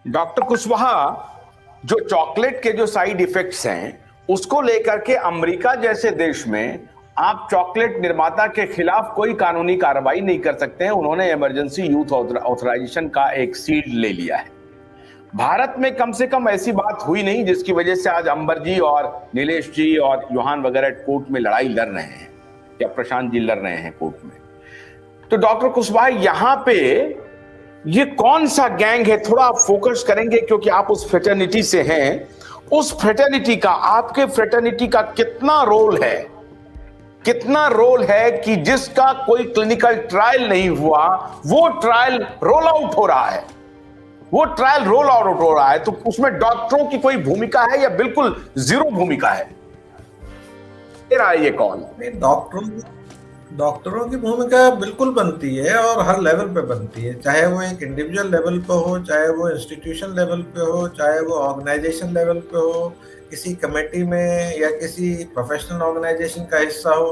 Doctor Kushwaha, जो chocolate के जो साइड इफेक्ट्स हैं उसको लेकर के अमेरिका जैसे देश में आप चॉकलेट निर्माता के खिलाफ कोई कानूनी कार्रवाई नहीं कर सकते हैं। उन्होंने इमरजेंसी यूथ ऑथराइजेशन का एक सीड ले लिया है। भारत में कम से कम ऐसी बात हुई नहीं जिसकी वजह से आज अंबर जी और नीलेश जी और योहान वगैरह कोर्ट में लड़ाई लड़ रहे हैं या प्रशांत जी लड़ रहे हैं कोर्ट में। तो डॉक्टर कुशवाहा, यहां पे ये कौन सा गैंग है, थोड़ा आप फोकस करेंगे क्योंकि आप उस फ्रेटर्निटी से हैं। उस फ्रेटर्निटी का, आपके फ्रेटर्निटी का कितना रोल है, कितना रोल है कि जिसका कोई क्लिनिकल ट्रायल नहीं हुआ वो ट्रायल रोल आउट हो रहा है, वो ट्रायल रोल आउट हो रहा है, तो उसमें डॉक्टरों की कोई भूमिका है या बिल्कुल जीरो भूमिका है? तेरा ये कौन? डॉक्टरों की भूमिका बिल्कुल बनती है और हर लेवल पे बनती है, चाहे वो एक इंडिविजुअल लेवल पे हो, चाहे वो इंस्टीट्यूशन लेवल पे हो, चाहे वो ऑर्गेनाइजेशन लेवल पे हो, किसी कमेटी में या किसी प्रोफेशनल ऑर्गेनाइजेशन का हिस्सा हो।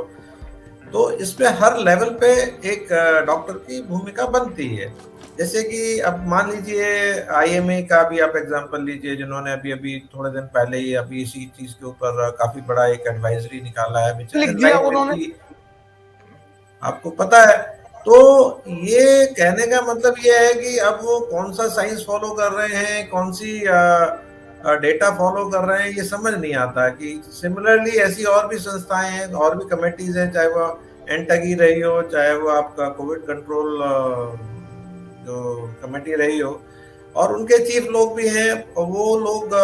तो इसमें हर लेवल पे एक डॉक्टर की भूमिका बनती है। जैसे कि अब मान लीजिए IMA का भी आप एग्जांपल लीजिए, जिन्होंने अभी अभी थोड़े दिन पहले ही अभी इसी चीज के ऊपर काफी बड़ा एक एडवाइजरी निकाला है, लिख दिया उन्होंने, आपको पता है। तो ये कहने का मतलब ये है कि अब वो कौन सा साइंस फॉलो कर रहे हैं, कौन सी डेटा फॉलो कर रहे हैं, ये समझ नहीं आता। कि सिमिलरली ऐसी और भी संस्थाएं हैं, और भी कमेटीज हैं, चाहे वो एंटागी रही हो, चाहे वो आपका कोविड कंट्रोल जो कमेटी रही हो, और उनके चीफ लोग भी हैं। और वो लोग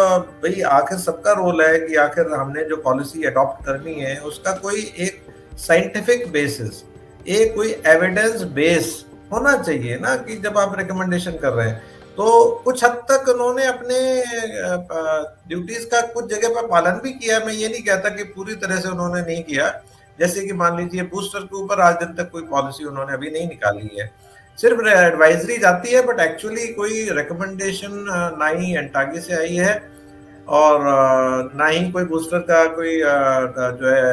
भाई आखिर सबका रोल है कि आखिर हमने जो पॉलिसी अडॉप्ट करनी है उसका कोई एक साइंटिफिक बेसिस, एक कोई एविडेंस बेस होना चाहिए ना, कि जब आप रिकमेंडेशन कर रहे हैं। तो कुछ हद तक उन्होंने अपने ड्यूटीज का कुछ जगह पर पालन भी किया। मैं ये नहीं कहता कि पूरी तरह से उन्होंने नहीं किया। जैसे कि मान लीजिए बूस्टर के ऊपर आज दिन तक कोई पॉलिसी उन्होंने अभी नहीं निकाली है, सिर्फ एडवाइजरी जाती है, बट एक्चुअली कोई रिकमेंडेशन ना ही एंटागी से आई है और ना ही कोई बूस्टर का कोई जो है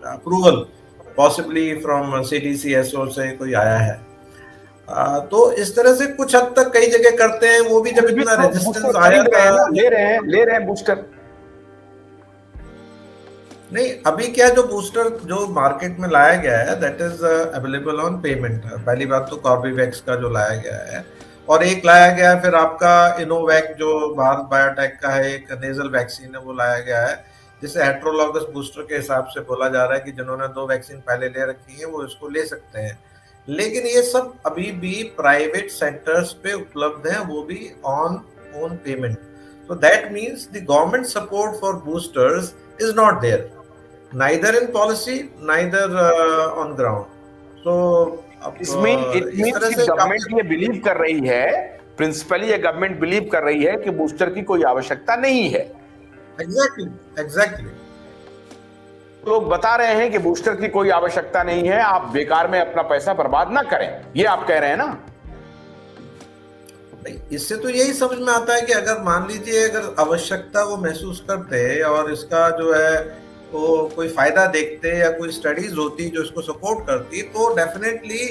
अप्रूवल पॉसिबली फ्रॉम CDCSO से कोई आया है। तो इस तरह से कुछ हद तक कई जगह करते हैं। वो भी जब इतना रेजिस्टेंस आया था, ले रहे हैं बूस्टर। नहीं, अभी क्या जो बूस्टर जो मार्केट में लाया गया है that is available on payment. पहली बात तो कॉर्बेवैक्स का जो लाया गया है, और एक लाया गया है फिर आपका इनोवैक जो भारत बायोटेक का है, एक नेजल वैक्सीन है, वो लाया गया है, जिसे हेट्रोलॉगस बूस्टर के हिसाब से बोला जा रहा है कि जिन्होंने 2 वैक्सीन पहले ले रखी है वो इसको ले सकते हैं। लेकिन ये सब अभी भी प्राइवेट सेंटर्स पे उपलब्ध है, वो भी on own payment. So that means the government support for boosters is not there, neither in policy, neither on ground. So it इस मीन्स तरह कि से गवर्नमेंट ये बिलीव कर रही है, प्रिंसिपली ये गवर्नमेंट बिलीव कर रही है कि बूस्टर की कोई आवश्यकता नहीं है। एग्जैक्टली लोग बता रहे हैं कि बूस्टर की कोई आवश्यकता नहीं है, आप बेकार में अपना पैसा बर्बाद ना करें, ये आप कह रहे हैं ना? इससे तो यही समझ में आता है कि अगर मान लीजिए अगर आवश्यकता वो महसूस करते और इसका जो है वो कोई फायदा देखते या कोई स्टडीज होती जो इसको सपोर्ट करती, तो डेफिनेटली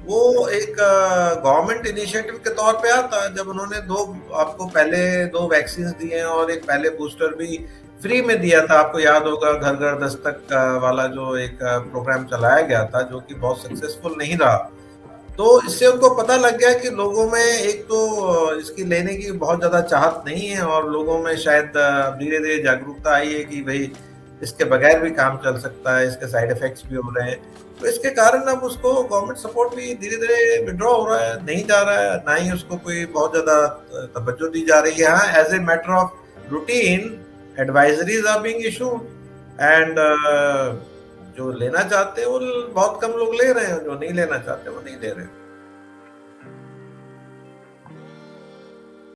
वो एक गवर्नमेंट इनिशिएटिव के तौर पे आता। जब उन्होंने आपको पहले 2 वैक्सीन दिए हैं और एक पहले बूस्टर भी फ्री में दिया था, आपको याद होगा घर घर दस्तक वाला जो एक प्रोग्राम चलाया गया था, जो कि बहुत सक्सेसफुल नहीं रहा। तो इससे उनको पता लग गया कि लोगों में एक तो इसकी लेने की बहुत ज्यादा चाहत नहीं है, और लोगों में शायद धीरे धीरे जागरूकता आई है कि भाई इसके बगैर भी काम चल सकता है, इसके साइड इफेक्ट्स भी हो रहे हैं। तो इसके कारण अब उसको गवर्नमेंट सपोर्ट भी धीरे धीरे विड्रॉ हो रहा है, नहीं जा रहा है, ना ही उसको कोई बहुत ज्यादा तवज्जो दी जा रही है। हाँ, as a matter of routine advisories are being issued, and जो लेना चाहते हैं वो बहुत कम लोग ले रहे हैं, जो नहीं लेना चाहते वो नहीं ले रहे हैं।